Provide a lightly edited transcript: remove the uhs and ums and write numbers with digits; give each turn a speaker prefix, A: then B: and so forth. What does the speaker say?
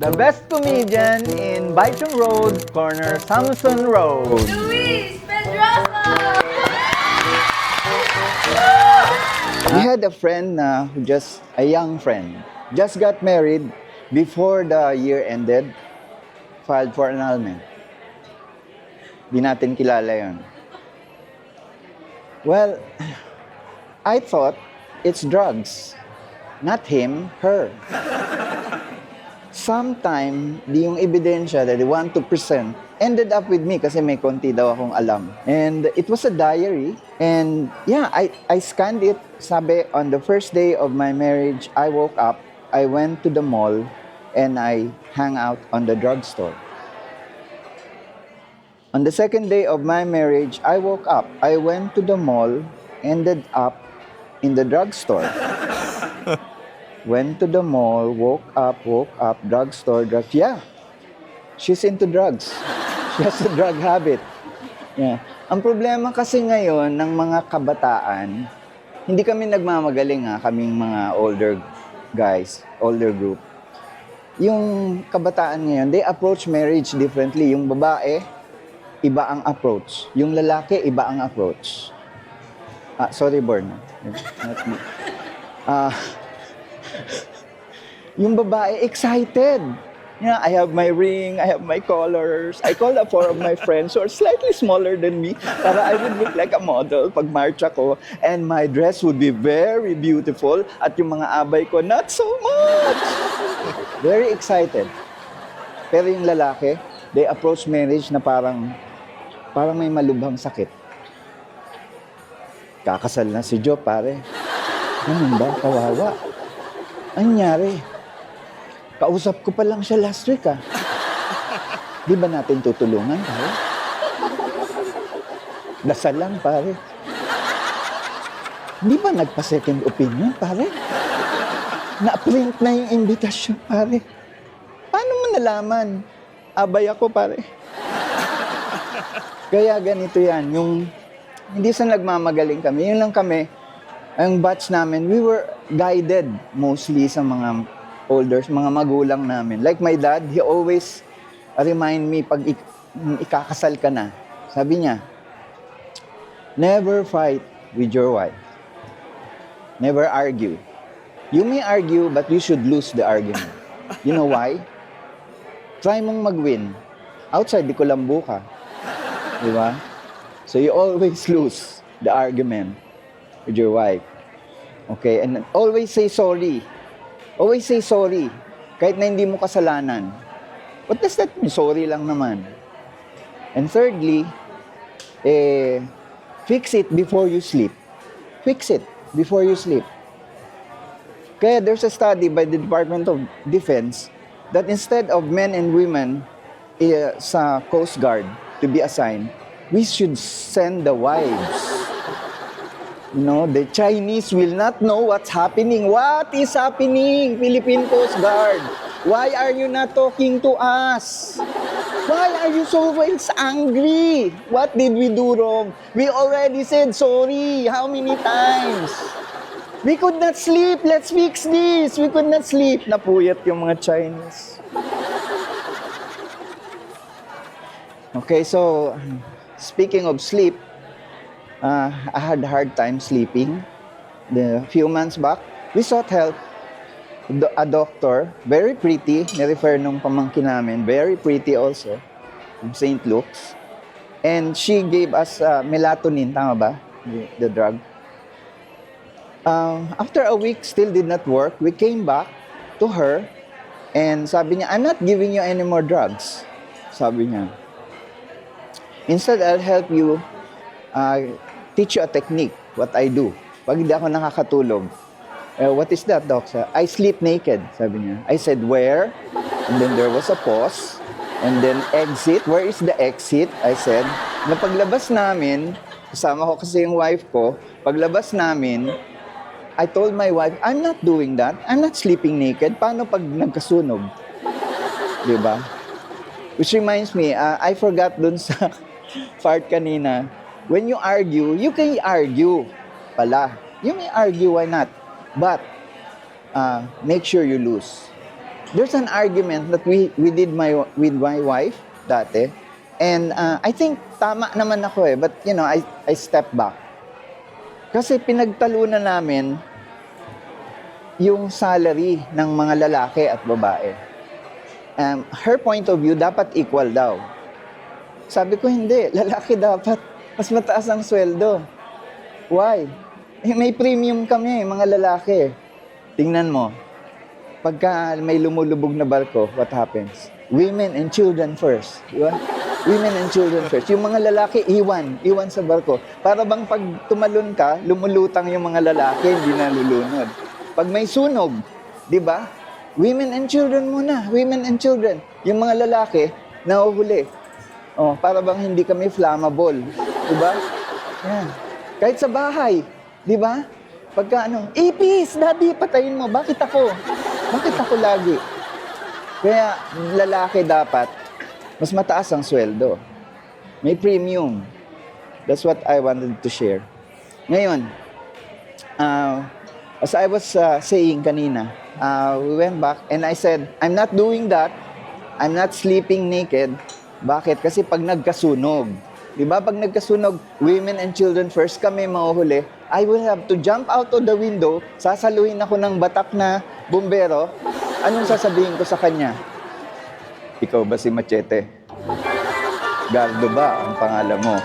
A: The best comedian in Byton Road, corner Samson Road.
B: Luis Pedrosa!
A: We had a friend a young friend, just got married before the year ended, filed for annulment. Di natin kilala yun. Well, I thought it's drugs. Not him, her. Sometime, di yung ebidensya that they want to present ended up with me kasi may konti daw akong alam. And it was a diary. And yeah, I scanned it. Sabi, on the first day of my marriage, I woke up, I went to the mall, and I hung out on the drugstore. On the second day of my marriage, I woke up, I went to the mall, ended up in the drugstore. Went to the mall, woke up, drugstore, drugs. Yeah, she's into drugs. She has a drug habit. Yeah. Ang problema kasi ngayon ng mga kabataan, hindi kami nagmamagaling kaming mga older guys, older group. Yung kabataan ngayon, they approach marriage differently. Yung babae, iba ang approach. Yung lalaki, iba ang approach. Sorry, Born. Not me. Yung babae, excited. Yeah, I have my ring, I have my colors. I called up 4 of my friends who are slightly smaller than me para I would look like a model pag march ako. And my dress would be very beautiful. At yung mga abay ko, not so much. Very excited. Pero yung lalaki, they approach marriage na parang may malubhang sakit. Kakasal na si Joe, pare. Ganun ba? Kawawa. Anyari? Kausap ko pa lang siya last week, Di ba natin tutulungan, pare? Dasal lang, pare. Di ba nagpa-second opinion, pare? Na-print na yung invitation, pare. Paano mo nalaman? Abay ako, pare. Kaya ganito yan, yung hindi sa nagmamagaling kami, yun lang kami, ang batch namin, we were guided mostly sa mga elders, mga magulang namin. Like my dad, he always remind me pag ikakasal ka na. Sabi niya, never fight with your wife. Never argue. You may argue, but you should lose the argument. You know why? Try mong mag-win. Outside, di ko lambu ka. Di ba? So you always lose the argument with your wife. Okay? And always say sorry. Always say sorry. Kahit na hindi mo kasalanan. What does that mean? Sorry lang naman. And thirdly, fix it before you sleep. Fix it before you sleep. Kaya there's a study by the Department of Defense that instead of men and women sa Coast Guard to be assigned, we should send the wives. You know, the Chinese will not know what's happening. What is happening, Philippine Coast Guard? Why are you not talking to us? Why are you so always angry? What did we do wrong? We already said sorry. How many times? We could not sleep. Let's fix this. We could not sleep. Napuyat yung mga Chinese. Okay, so speaking of sleep, I had a hard time sleeping. A few months back, we sought help. A doctor, very pretty, nirefer nung pamangkin namin, very pretty also, from St. Luke's. And she gave us melatonin, tama ba? The drug. After a week, still did not work. We came back to her, and sabi niya, I'm not giving you any more drugs. Sabi niya. Instead, I'll help you teach you a technique, what I do. Pag hindi ako nakakatulog, what is that, doc? I sleep naked, sabi niya. I said, where? And then there was a pause. And then exit. Where is the exit? I said. Na paglabas namin, kasama ko kasi yung wife ko, paglabas namin, I told my wife, I'm not doing that. I'm not sleeping naked. Paano pag nagkasunog? Diba? Which reminds me, I forgot dun sa part kanina, when you argue, you can argue pala. You may argue, why not? But, make sure you lose. there's an argument that we did with my wife dati. And I think tama naman ako eh. But, you know, I step back. Kasi pinagtalunan namin yung salary ng mga lalaki at babae. Her point of view, dapat equal daw. Sabi ko, hindi. Lalaki dapat. Mas mataas ang sweldo. Why? Eh, may premium kami, mga lalaki. Tingnan mo. Pagka may lumulubog na barko, what happens? Women and children first. Di ba? Women and children first. Yung mga lalaki, iwan sa barko. Para bang pag tumalon ka, lumulutang yung mga lalaki, hindi nalulunod. Pag may sunog, di ba? Women and children muna. Women and children. Yung mga lalaki, nahuhuli. Oh, para bang hindi kami flammable. Di ba? Yan. Kahit sa bahay. Di ba? Pagka Ipis, daddy, patayin mo. Bakit ako? Bakit ako lagi? Kaya lalaki dapat, mas mataas ang sweldo. May premium. That's what I wanted to share. Ngayon, as I was saying kanina, we went back and I said, I'm not doing that. I'm not sleeping naked. Bakit? Kasi pag nagkasunog, di ba? Pag nagkasunog, women and children first kami mahuhuli, I will have to jump out of the window, sasaluhin ako ng batak na bumbero. Anong sasabihin ko sa kanya? Ikaw ba si Machete? Gardo ba ang pangalan mo?